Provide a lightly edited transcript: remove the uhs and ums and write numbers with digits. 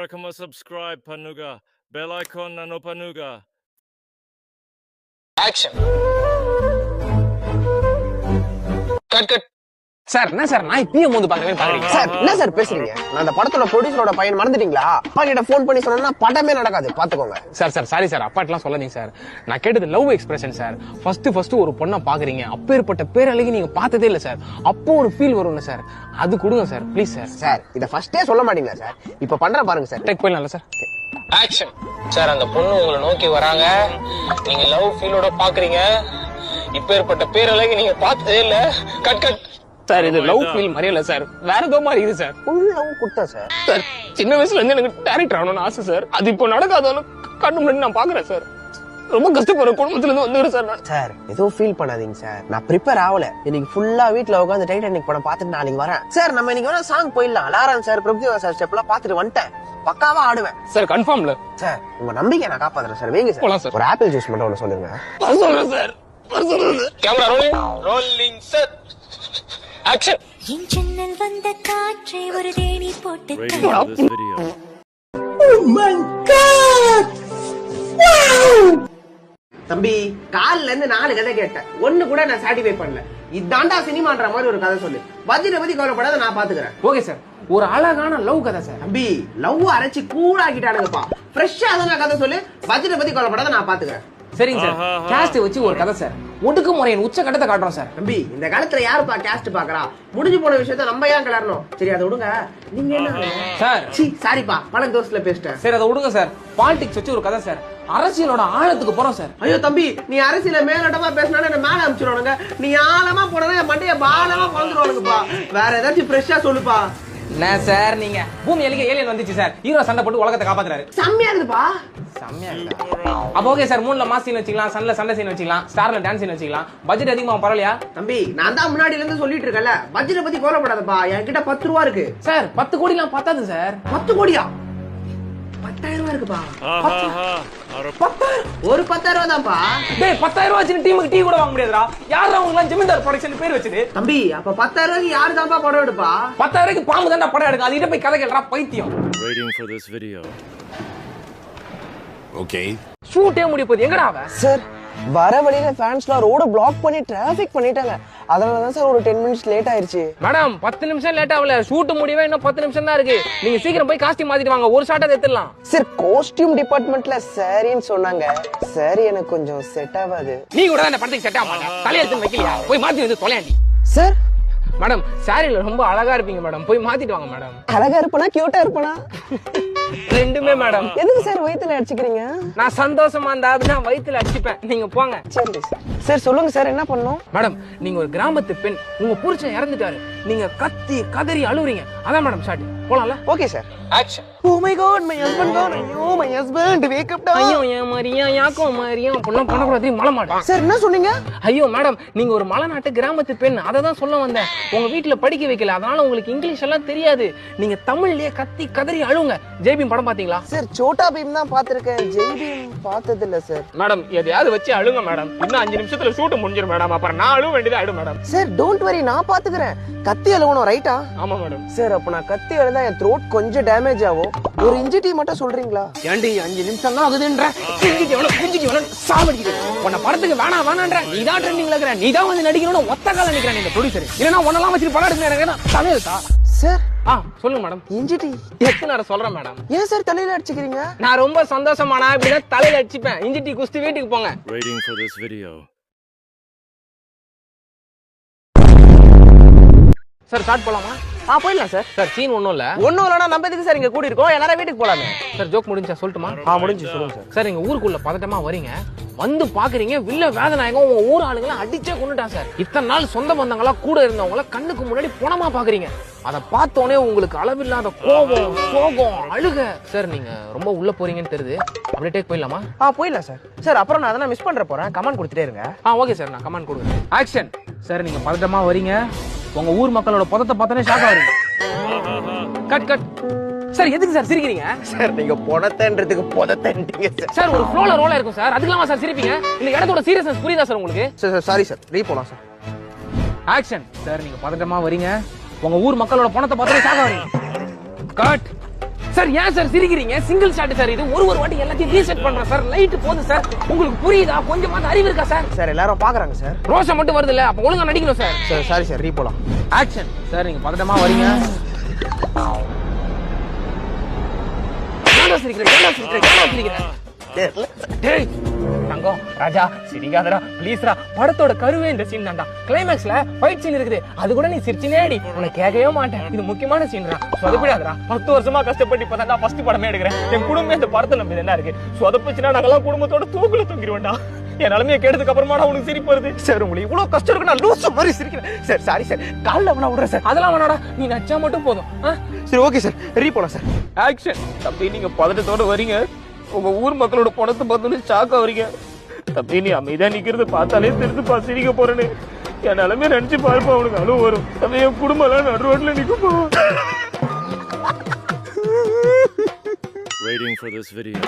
Kama subscribe Panuga. Bell icon na no Panuga. Action. Cut. Sir என்ன sir நான் இப்பயும் வந்து பாக்குறீங்க சார் என்ன சார் பேசுறீங்க? நான் அந்த படத்தோட ப்ரொடியூசரோட பையன் மறந்துட்டீங்களா? அப்பா கிட்ட போன் பண்ணி சொன்னா படமே நடக்காது பாத்துக்கோங்க. சார் சாரி சார் அப்பாட்டெல்லாம் சொல்லாதீங்க சார். நான் கேட்டது லவ் எக்ஸ்பிரஷன் சார். ஃபர்ஸ்ட் ஒரு பொண்ணை பாக்குறீங்க, அப்பேற்பட்ட பேரழகி நீங்க பார்த்ததே இல்ல சார். அப்போ ஒரு ஃபீல் வரும்ல சார், அது கொடுங்க சார் ப்ளீஸ் சார். சார் இத ஃபர்ஸ்டே சொல்ல மாட்டீங்களா சார்? இப்ப பண்ற பாருங்க சார். டேக் போயிடலாம்ல சார்? ஆக்ஷன். சார் அந்த பொண்ணு உங்களை நோக்கி வராங்க, நீங்க லவ் ஃபீலோட பாக்குறீங்க, இப்பேற்பட்ட பேரழகி நீங்க பார்த்ததே இல்ல. கட். சார் இது லவ் ஃபீல் மாதிரியே இல்ல சார், வேற ஏதோ மாதிரி இது சார். ஃபுல் லவ் கொடுத்தா சார். சார் சின்ன வயசுல இருந்து எனக்கு டைரக்டர் ஆகணும்னு ஆசை சார். அது இப்போ நடக்காதாலும் கண்ணு முன்னாடி நான் பாக்குறேன் சார். ரொம்ப கஷ்டப்படுற குடும்பத்துல இருந்து வந்துக்கிறேன் சார் நான். சார் எதுவும் ஃபீல் பண்ணாதீங்க சார், நான் ப்ரிப்பேர் ஆகல. இன்னைக்கு ஃபுல்லா வீட்டுல உட்காந்து டைட்டானிக் படம் பார்த்துட்டு நாளைக்கு வரேன் சார். நம்ம இன்னைக்கு வேணா சாங் போயிடலாம். லாரன் சார், பிரபுதேவா சார் ஸ்டெப்லாம் பார்த்துட்டு வந்துட்டேன். பக்காவா ஆடுவேன் சார். கன்ஃபார்ம்ல சார். உங்க நம்பிக்கை நான் காப்பாத்துறேன் சார். வேங்க சார். ஒரு ஆப்பிள் ஜூஸ் மட்டும் ஒண்ணு சொல்லுங்க. சொல்றேன் sir. Camera rolling set. Action. என் ஜன்னல் வந்த காற்றை ஒரு தேனி போட்டு Rating for this video. தம்பி கால்ல இருந்து 4 கதை கேட்டேன், ஒண்ணு கூட நான் சாட்டிஸ்ஃபை பண்ணல. இதாண்டா சினிமான்ற மாதிரி ஒரு கதை சொல்லு. பட்ஜெட்டை பத்தி கவலைப்படாத, நான் பாத்துக்கிறேன். Okay sir. ஒரு அழகான லவ் கதை சார். தம்பி லவ் அரைச்சு கூடாக்கிட்டானுங்கப்பா. ஃப்ரெஷ்ஷா அதனா கதை சொல்லு. பட்ஜெட்டை பத்தி கவலைப்படாத, நான் பாத்துக்கிறேன். சரிங்க சார். கேஸ்ட் வச்சு ஒரு கதை சார். ஒடுக்குமுறையின் உச்ச கட்டத்தை காட்டுறோம் சார். தம்பி இந்த காலத்துல யாருப்பா கேஸ்ட் பாக்குறா? முடிஞ்சு போன விஷயத்த நம்ம ஏன் கிளறணும்? சரி அதை விடுங்க. நீங்க என்ன சார்? சாரிப்பா, பழக்க தோசையில பேசிட்டேன். சரி அதை விடுங்க சார். பாலிடிக்ஸ் வச்சு ஒரு கதை சார். அரசியலோட ஆழத்துக்கு போறோம் சார். ஐயோ தம்பி, நீ அரசியல மேலோட்டமா பேசினா என்ன மேல அனுப்பிச்சிருவானுங்க. நீ ஆழமா போனா என் மண்டைய பாலமா வந்துருவானுங்கப்பா. வேற ஏதாச்சும் ஃப்ரெஷ்ஷா சொல்லுப்பா. என்ன சார் நீங்க? பூமி அலிக்க ஏலியன் வந்துச்சு சார். ஹீரோ சண்டை போட்டு உலகத்தை காப்பாத்துறாரு. செம்மையா இருக்குப்பா. செம்மையா இருக்கு. அப்ப ஓகே சார். 3ல மாஸ் சீன் வச்சுக்கலாம், சன்ல சண்டை சீன் வச்சுக்கலாம், ஸ்டார்ல டான்ஸ் சீன் வச்சுக்கலாம். பட்ஜெட் அதிகமா பரவாயில்லையா? தம்பி நான் தான் முன்னாடில இருந்து சொல்லிட்டு இருக்கேன்ல, பட்ஜெட் பத்தி கவலைப்படாதப்பா. என்கிட்ட 10 ரூபா இருக்கு சார். 10 கோடிலாம் பத்தாது சார். 10 கோடியா? 10,000 ரூபா இருக்குப்பா. ஒரு 10,000 ரூபா தான்ப்பா. டேய் 10,000 ரூபா வச்சு டீமுக்கு டீ கூட வாங்க முடியாதுடா. யாரா உங்களுக்கு ஜமீன்தார் ப்ரொடக்ஷன் பேர் வச்சது? தம்பி அப்ப 10,000 ரூபாய்க்கு யாரு தான்ப்பா படம் எடுப்பா? 10,000 ரூபாய்க்கு பாம்பு தான்டா படம் எடுக்கும். அதுகிட்ட போய் கதை கேளுடா பைத்தியம். Rating for this video. Okay. ஷூட்டே முடிய போகுது. எங்கடா அவ? சார் வர வழியில ஃபேன்ஸ்லாம் ரோட பிளாக் பண்ணி டிராபிக் பண்ணிட்டாங்க. அதனால தான் சார் ஒரு 10 மினிட்ஸ் லேட் ஆயிருச்சு. மேடம் 10 நிமிஷம் லேட் ஆகல. ஷூட் முடியவே இன்னும் 10 நிமிஷம் தான் இருக்கு. நீங்க சீக்கிரம் போய் காஸ்டியூம் மாத்திட்டு வாங்க. ஒரு ஷாட்டை எடுத்துடலாம். சார் காஸ்டியூம் டிபார்ட்மெண்ட்ல சாரின்னு சொன்னாங்க. சாரி எனக்கு கொஞ்சம் செட் ஆகாது. நீ கூட அந்த படத்துக்கு செட் ஆக மாட்டா. தலையெடுத்து வைக்கலையா? போய் மாத்தி வந்து தொலையாண்டி. சார் மேடம் சாரில ரொம்ப அழகா இருப்பீங்க மேடம். போய் மாத்திட்டு வாங்க மேடம். அழகா இருப்பனா கியூட்டா இருப்பனா? ரெண்டுமே மேடம். எதுக்கு சார் வயித்துல அடிச்சுக்கிறீங்க? நான் சந்தோஷமா இருந்தா நான் வயித்துல அடிச்சுப்பேன். நீங்க போங்க. சரி சார் சொல்லுங்க சார் என்ன பண்ணணும்? மேடம் நீங்க ஒரு கிராமத்து பெண், உங்க புருஷன் இறந்துட்டாரு, நீங்க கத்தி கதறி அழுவுறீங்க. அதான் மேடம் ஷாட். போலாம்ல? Okay sir. Action. Oh my god my husband god. ஐயோ மை ஹஸ்பண்ட் வேக் அப் டா. ஐயோ ஏன் மாதிரியா யாக்கோ மாதிரியா அப்படிலாம் பண்ணக்கூடாது. மலை மாடு. சார் என்ன சொன்னீங்க? ஐயோ மேடம் நீங்க ஒரு மலைநாட்டு கிராமத்து பெண், அதை தான் சொல்ல வந்தேன். உங்க வீட்டுல படிக்க வைக்கல, அதனால உங்களுக்கு இங்கிலீஷ் எல்லாம் தெரியாது. நீங்க தமிழ்லயே கத்தி கதறி அழுவுங்க. ஜெய்பீம் படம் பாத்தீங்களா? சார் சோட்டா பீம் தான் பாத்திருக்கேன், ஜெய் பீம் பார்த்தது இல்ல சார். மேடம் எதையாவது வச்சு அழுங்க மேடம். இன்னும் 5 நிமிஷத்துல ஷூட் முடிஞ்சிரும் மேடம். அப்புறம் நான் அழுவ வேண்டியதா அழு மேடம். சார் டோன்ட் வரி, நான் பாத்துக்கிறேன். கத்தி அழுவணும் ரைட்டா? ஆமா மேடம். சார் அப்ப நான் கத்தி அழுதா என் த்ரோட் கொஞ்சம் டேமேஜ் ஆகும். ஒரு இன்ஜி டீ மட்டும் சொல்றீங்களா? ஏண்டி 5 நிமிஷம் தான் ஆகுதுன்ற குஞ்சிட்டு சாமடிக்குது. உன்னை படத்துக்கு வேணான்ற நீ தான் ட்ரெண்டிங்ல இருக்கிற. நீ தான் வந்து நடிக்கணும்னு ஒத்த கால நிக்கிறேன் இந்த ப்ரொடியூசர். இல்லனா உன்னெல்லாம் வச்சு படம் எடுக்கிறேன். தலையெழுத்தா? சார் சொல்லுங்க மேடம். இன்ஜி டீ எத்தனை நேரம் சொல்றேன் மேடம். ஏன் சார் தலையில அடிச்சுக்கிறீங்க? நான் ரொம்ப சந்தோஷமானா இப்படிதான் தலையில அடிச்சுப்பேன். இஞ்சி டீ குஸ்தி வீட்டுக்கு போங்க. Rating for this video. Sir start போலாமா? போயிடலாம் சார். சார் சீன் ஒண்ணும் இல்ல. ஒண்ணும் இல்லனா நம்ம எதுக்கு சார் இங்க கூடி இருக்கோம்? எல்லாரும் வீட்டுக்கு போலாமே. சார் ஜோக் முடிஞ்சா சொல்லட்டுமா? முடிஞ்சு சொல்லுங்க சார். சார் நீங்க ஊருக்குள்ள பதட்டமா வரீங்க, வந்து பாக்குறீங்க வில்ல வேதநாயகம் உங்க ஊர் ஆளுங்களை அடிச்சே கொண்டுட்டான் சார். இத்தனை நாள் சொந்த பந்தங்களா கூட இருந்தவங்கள கண்ணுக்கு முன்னாடி பணமா பாக்குறீங்க. அதை பார்த்தோன்னே உங்களுக்கு அளவில்லாத கோபம், சோகம், அழுக. சார் நீங்க ரொம்ப உள்ள போறீங்கன்னு தெரியுது. அப்படியே டேக் போயிடலாமா? போயிடலாம் சார். சார் அப்புறம் நான் அதெல்லாம் மிஸ் பண்ற போறேன். கமெண்ட் கொடுத்துட்டே இருங்க. ஓகே சார் நான் கமெண்ட் கொடுக்குறேன். ஆக்ஷன். சார் நீங்க பதட்டமா வரீங்க, உங்க ஊர் மக்களோட பதத்தை பார்த்தோன்னே ஷாக் ஆகுறீங்க. கட். சார் எதுக்கு சார் சிரிக்கிறீங்க? சார் நீங்க பொடத்தன்றதுக்கு பொதத்தன்றீங்க சார். சார் ஒரு ஃப்ளோல ரோலா இருக்கும் சார், அதுக்கெல்லாம் சார் சிரிப்பீங்க? இந்த இடத்தோட சீரியஸ்னஸ் புரியுதா சார் உங்களுக்கு? சார் சாரி சார், ரீ போலாம் சார். ஆக்ஷன். சார் நீங்க பதட்டமா வரீங்க, உங்க ஊர் மக்களோட பணத்தை பார்த்தோன்னே ஷாக் ஆகுறீங்க. கட். சார் ஏன் சார் சிரிக்கிறீங்க? சிங்கிள் ஷாட் சார் இது. ஒரு வாட்டி எல்லாத்தையும் ரீசெட் பண்றேன் சார். லைட் போகுது சார். உங்களுக்கு புரியுதா? கொஞ்சமாவது அறிவு இருக்கா சார்? சார் எல்லாரும் பாக்குறாங்க சார். ரோஷம் மட்டும் வருது இல்ல, அப்ப ஒழுங்கா நடிக்கணும் சார். சார் சாரி சார், ரீ போலாம். Action sir. நீங்க பதட்டமா வரீங்க. ஏன்டா சிரிக்கிறீங்க? டேய் தங்கம் ராஜா சிரிக்காதடா ப்ளீஸ்ரா. படத்தோட கருவே இந்த சீன் தான்டா. கிளைமேக்ஸ்ல ஃபைட் சீன் இருக்குது, அது கூட நீ சிரிச்சினேடி. உன்னை கேட்கவே மாட்டேன். இது முக்கியமான சீன்டா. சொதப்பிடாதடா. 10 வருஷமா கஷ்டப்பட்டு இப்பதான் ஃபர்ஸ்ட் படமே எடுக்கிறேன். என் குடும்பம் இந்த படத்துல நம்பி என்ன இருக்கு? சொதப்பிச்சுனா நாங்கெல்லாம் குடும்பத்தோட தூக்குல தொங்கிடுவேன்டா. என் நிலைமையை கேட்டதுக்கு அப்புறமா உனக்கு சிரிப்பு வருது சார். உங்களுக்கு இவ்வளவு கஷ்டம் இருக்கு, நான் லூசு மாதிரி சிரிக்கிறேன் சார். சாரி சார், காலில் வேணா விடுறேன் சார். அதெல்லாம் வேணாடா, நீ நச்சா மட்டும் போதும். சரி ஓகே சார், ரீ போலாம் சார். ஆக்ஷன். தம்பி நீங்க பதட்டத்தோட வரீங்க. உங்க ஊர் மக்களோட பணத்தை பார்த்து ஷாக்கா வரீங்க. தம்பி நீ அமைதியா நிக்கிறது பார்த்தாலே தெரிஞ்சுப்பா சிரிக்க போறேன்னு. என் நிலைமையை நினைச்சு பாருப்பா, அவனுக்கு அழுவ வரும். தம்பி என் குடும்பம் எல்லாம் நடு ரோட்ல நிக்கும்பா. Waiting for this video.